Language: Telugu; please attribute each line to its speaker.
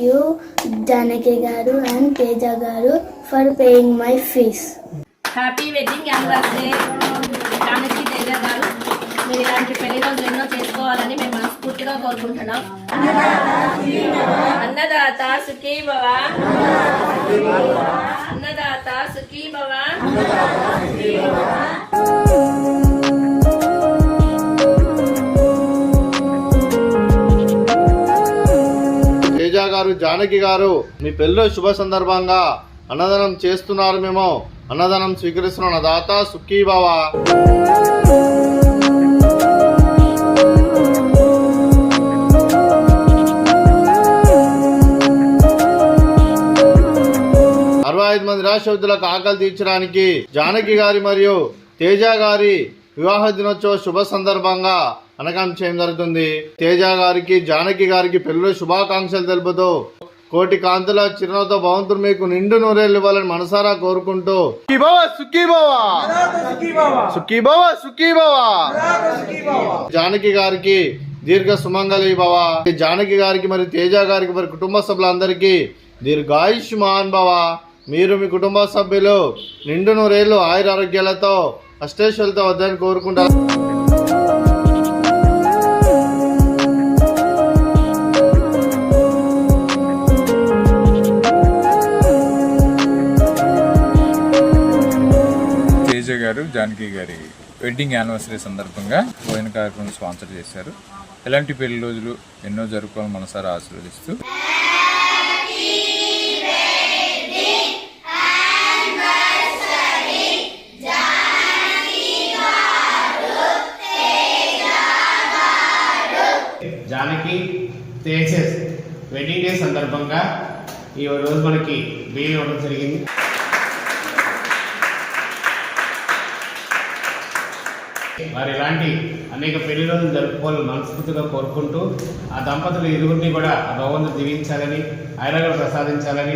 Speaker 1: you, Janaki garu and Teja garu, for paying my fees.
Speaker 2: Happy wedding anniversary Janaki Teja గారు. మీరు ఇలాంటి పెళ్లి రోజులు ఎన్నో చేసుకోవాలని మేము మనస్ఫూర్తిగా కోరుకుంటున్నాం. అన్నదాత సుఖీ భవ, అన్నదాత సుఖీ భవ.
Speaker 3: తేజ గారు, జానకి గారు, మీ పెళ్ళి శుభ సందర్భంగా అన్నదానం చేస్తున్నారు. మేము అన్నదానం స్వీకరిస్తున్న దాత సుఖీ భవ. మంది నిరాశ్రతులకు ఆకలి తీర్చడానికి జానకి గారి మరియు తేజ గారి వివాహ దినోత్సవ శుభ సందర్భంగా అన్నదానం చేయడం జరుగుతుంది. తేజ గారికి, జానకి గారికి పెళ్లి శుభాకాంక్షలు తెలుపుతూ కోటి కాంతుల చిరునవ్వుతో భగవంతుడు మీకు నిండు నూరేళ్ళు ఇవ్వాలని మనసారా కోరుకుంటూ జానకి గారికి దీర్ఘ సుమంగళి భవ. జానకి గారికి మరియు తేజ గారికి మరి కుటుంబ సభ్యులందరికీ దీర్ఘాయుష్మాన్ భవ. మీరు మీ కుటుంబ సభ్యులు నిండు నూరేళ్లు ఆయుర ఆరోగ్యాలతో అష్టేశ్వరులతో వద్దని కోరుకుంటారు.
Speaker 4: తేజ గారు, జానకి గారి వెడ్డింగ్ యానివర్సరీ సందర్భంగా భోజన కార్యక్రమం స్పాన్సర్ చేశారు. ఇలాంటి పెళ్లి రోజులు ఎన్నో జరుపుకోవాలని మనసారా ఆశీర్వదిస్తూ
Speaker 5: జానకి తేజస్ వెడ్డింగ్ డే సందర్భంగా ఈ రోజు మనకి బియ్యం ఇవ్వడం జరిగింది. వారు ఇలాంటి అనేక పెళ్లి రోజులు జరుపుకోవాలని మనస్ఫూర్తిగా కోరుకుంటూ ఆ దంపతులు ఇరువురిని కూడా ఆ భగవంతుడు దీవించాలని, ఆయురాలు ప్రసాదించాలని